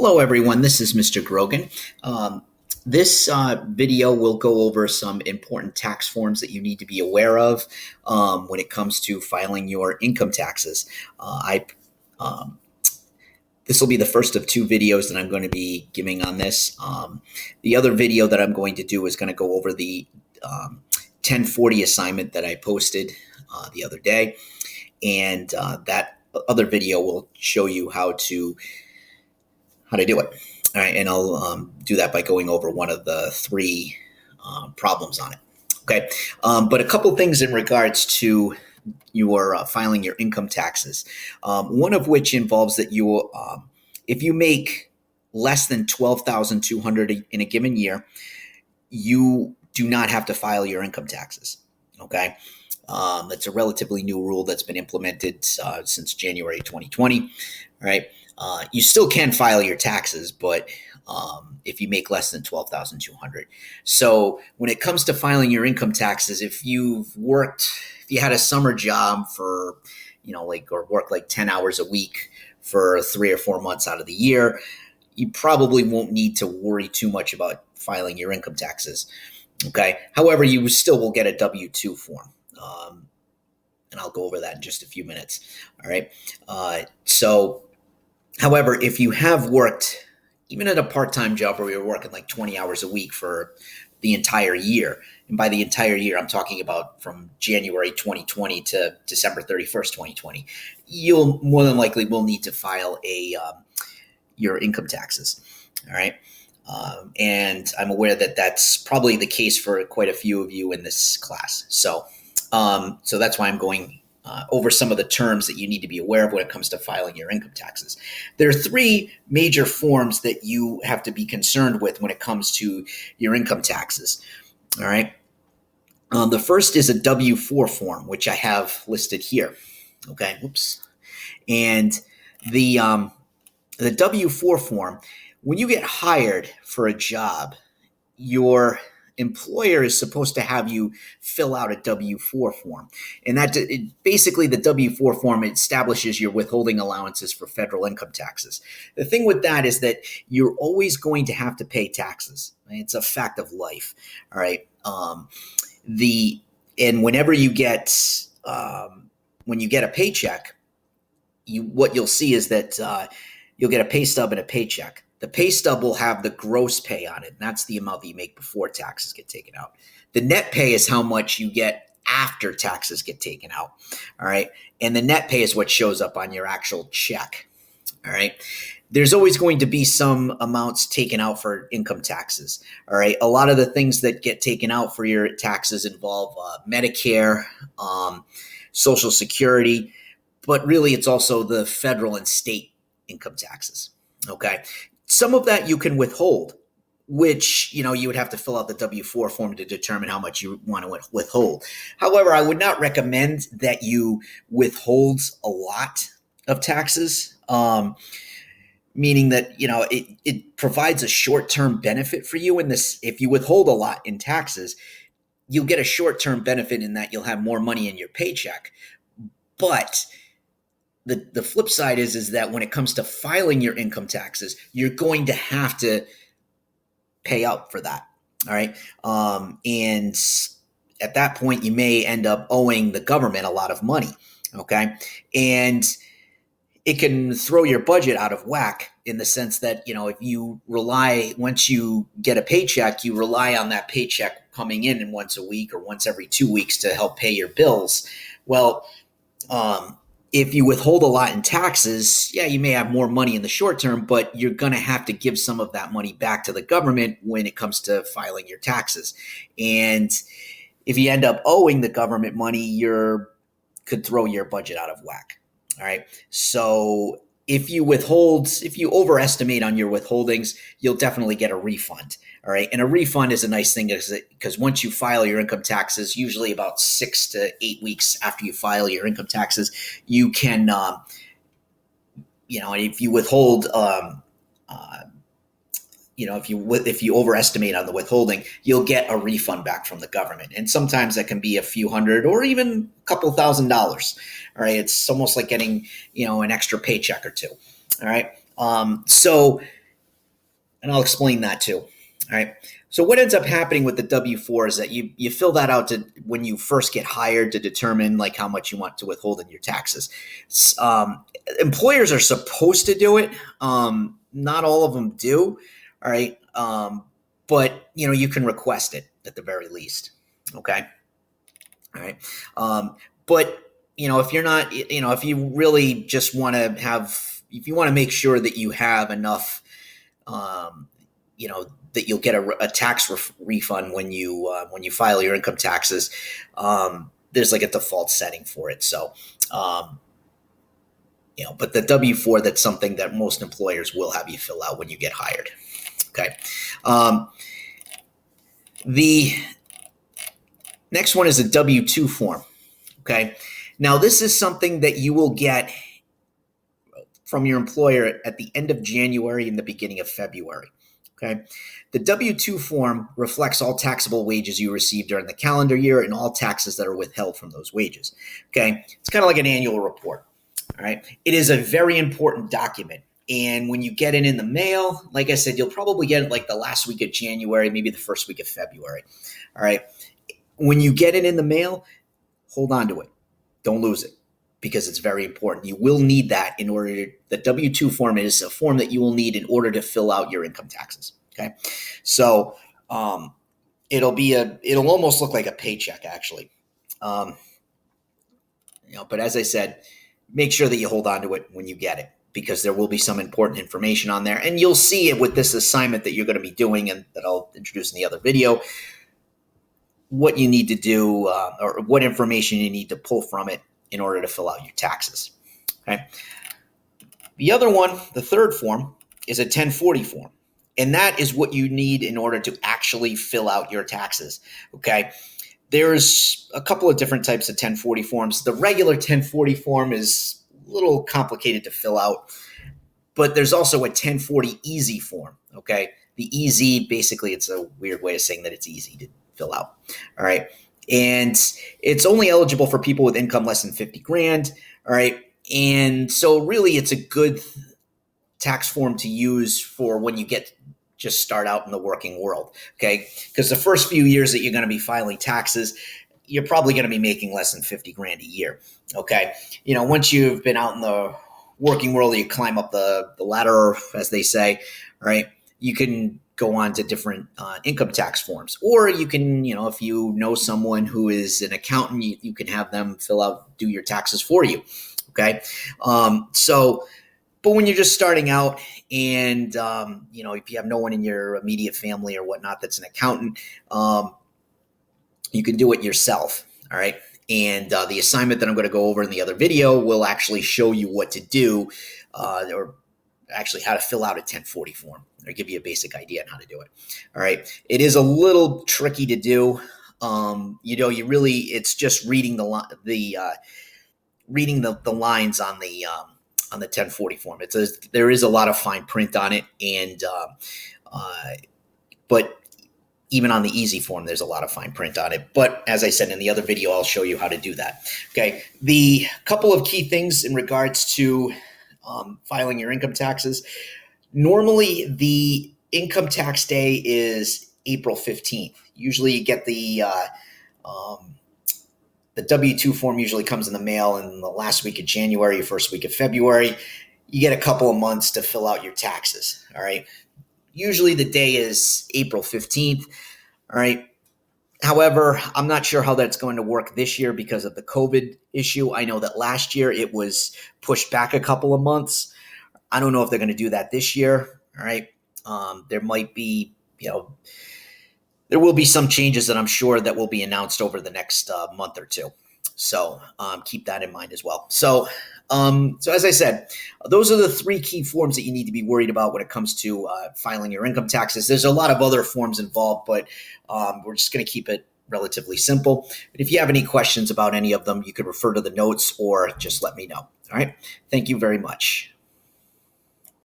Hello, everyone. This is Mr. Grogan. This video will go over some important tax forms that you need to be aware of when it comes to filing your income taxes. This will be the first of two videos that I'm going to be giving on this. The other video that I'm going to do is going to go over the 1040 assignment that I posted the other day. And that other video will show you how to do it. All right, and I'll do that by going over one of the three problems on it. Okay, but a couple things in regards to your filing your income taxes. One of which involves that you, if you make less than $12,200 in a given year, you do not have to file your income taxes. Okay. That's a relatively new rule that's been implemented since January 2020. All right. You still can file your taxes, but if you make less than $12,200. So when it comes to filing your income taxes, if you had a summer job for, or work like 10 hours a week for 3 or 4 months out of the year, you probably won't need to worry too much about filing your income taxes. Okay. However, you still will get a W-2 form. And I'll go over that in just a few minutes. All right. However, if you have worked even at a part-time job where you're working like 20 hours a week for the entire year, and by the entire year, I'm talking about from January 2020 to December 31st, 2020, you'll more than likely will need to file your income taxes. All right. And I'm aware that that's probably the case for quite a few of you in this class. So that's why I'm going over some of the terms that you need to be aware of when it comes to filing your income taxes. There are three major forms that you have to be concerned with when it comes to your income taxes. All right. The first is a W-4 form, which I have listed here. Okay. Oops. And the W-4 form, when you get hired for a job, your employer is supposed to have you fill out a W-4 form. And basically the W-4 form establishes your withholding allowances for federal income taxes. The thing with that is that you're always going to have to pay taxes. Right? It's a fact of life. All right. And whenever you get when you get a paycheck, what you'll see is that you'll get a pay stub and a paycheck. The pay stub will have the gross pay on it, and that's the amount that you make before taxes get taken out. The net pay is how much you get after taxes get taken out, all right? And the net pay is what shows up on your actual check, all right? There's always going to be some amounts taken out for income taxes, all right? A lot of the things that get taken out for your taxes involve Medicare, Social Security, but really it's also the federal and state income taxes, okay? Some of that you can withhold, which, you would have to fill out the W-4 form to determine how much you want to withhold. However, I would not recommend that you withhold a lot of taxes, meaning that, it provides a short-term benefit for you in this. If you withhold a lot in taxes, you'll get a short-term benefit in that you'll have more money in your paycheck. But the flip side is that when it comes to filing your income taxes, you're going to have to pay up for that. All right. And at that point, you may end up owing the government a lot of money. Okay. And it can throw your budget out of whack in the sense that, if you once you get a paycheck, you rely on that paycheck coming in once a week or once every 2 weeks to help pay your bills. Well, if you withhold a lot in taxes, yeah, you may have more money in the short term, but you're going to have to give some of that money back to the government when it comes to filing your taxes. And if you end up owing the government money, could throw your budget out of whack. All right. So if you overestimate on your withholdings, you'll definitely get a refund. All right. And a refund is a nice thing because once you file your income taxes, usually about 6 to 8 weeks after you file your income taxes, you can, if you withhold, if you overestimate on the withholding, you'll get a refund back from the government. And sometimes that can be a few hundred or even a couple $1,000. All right. It's almost like getting, an extra paycheck or two. All right. So And I'll explain that too. All right. So what ends up happening with the W-4 is that you fill that out to when you first get hired to determine like how much you want to withhold in your taxes. Employers are supposed to do it. Not all of them do. All right. But you can request it at the very least. Okay. All right. But if you're not, if you really just want to if you want to make sure that you have enough, that you'll get a tax refund when you file your income taxes, there's like a default setting for it. So, but the W-4, that's something that most employers will have you fill out when you get hired. Okay. The next one is a W-2 form. Okay. Now, this is something that you will get from your employer at the end of January and the beginning of February. Okay. The W-2 form reflects all taxable wages you received during the calendar year and all taxes that are withheld from those wages. Okay. It's kind of like an annual report. All right. It is a very important document. And when you get it in the mail, like I said, you'll probably get it like the last week of January, maybe the first week of February. All right. When you get it in the mail, hold on to it. Don't lose it, because it's very important. You will need that in order to, the W-2 form is a form that you will need in order to fill out your income taxes. Okay. So it'll almost look like a paycheck actually. But as I said, make sure that you hold on to it when you get it, because there will be some important information on there. And you'll see it with this assignment that you're going to be doing and that I'll introduce in the other video, what you need to do or what information you need to pull from it in order to fill out your taxes. Okay. The other one, the third form, is a 1040 form. And that is what you need in order to actually fill out your taxes. Okay. There's a couple of different types of 1040 forms. The regular 1040 form is a little complicated to fill out, but there's also a 1040 easy form. Okay. The easy, basically, it's a weird way of saying that it's easy to fill out. All right. And it's only eligible for people with income less than 50 grand. All right. And so really it's a good tax form to use for when you just start out in the working world. Okay. Because the first few years that you're going to be filing taxes, you're probably going to be making less than 50 grand a year. Okay. Once you've been out in the working world, you climb up the ladder, as they say, right? You can go on to different income tax forms, or you can, if you know someone who is an accountant, you can have them do your taxes for you. Okay. But when you're just starting out and, if you have no one in your immediate family or whatnot that's an accountant, you can do it yourself. All right. And the assignment that I'm going to go over in the other video will actually show you what to do or actually how to fill out a 1040 form, or give you a basic idea on how to do it. All right. It is a little tricky to do. It's just reading reading the lines on the 1040 form. There is a lot of fine print on it, and but even on the easy form, there's a lot of fine print on it. But as I said in the other video, I'll show you how to do that. Okay. The couple of key things in regards to filing your income taxes. Normally, the income tax day is April 15th. Usually you get the W-2 form usually comes in the mail in the last week of January, first week of February. You get a couple of months to fill out your taxes. All right. Usually the day is April 15th. All right. However, I'm not sure how that's going to work this year because of the COVID issue. I know that last year it was pushed back a couple of months. I don't know if they're going to do that this year. All right. There might be, there will be some changes that I'm sure that will be announced over the next month or two. So keep that in mind as well. So as I said, those are the three key forms that you need to be worried about when it comes to filing your income taxes. There's a lot of other forms involved, but we're just going to keep it relatively simple. But if you have any questions about any of them, you could refer to the notes or just let me know. All right. Thank you very much.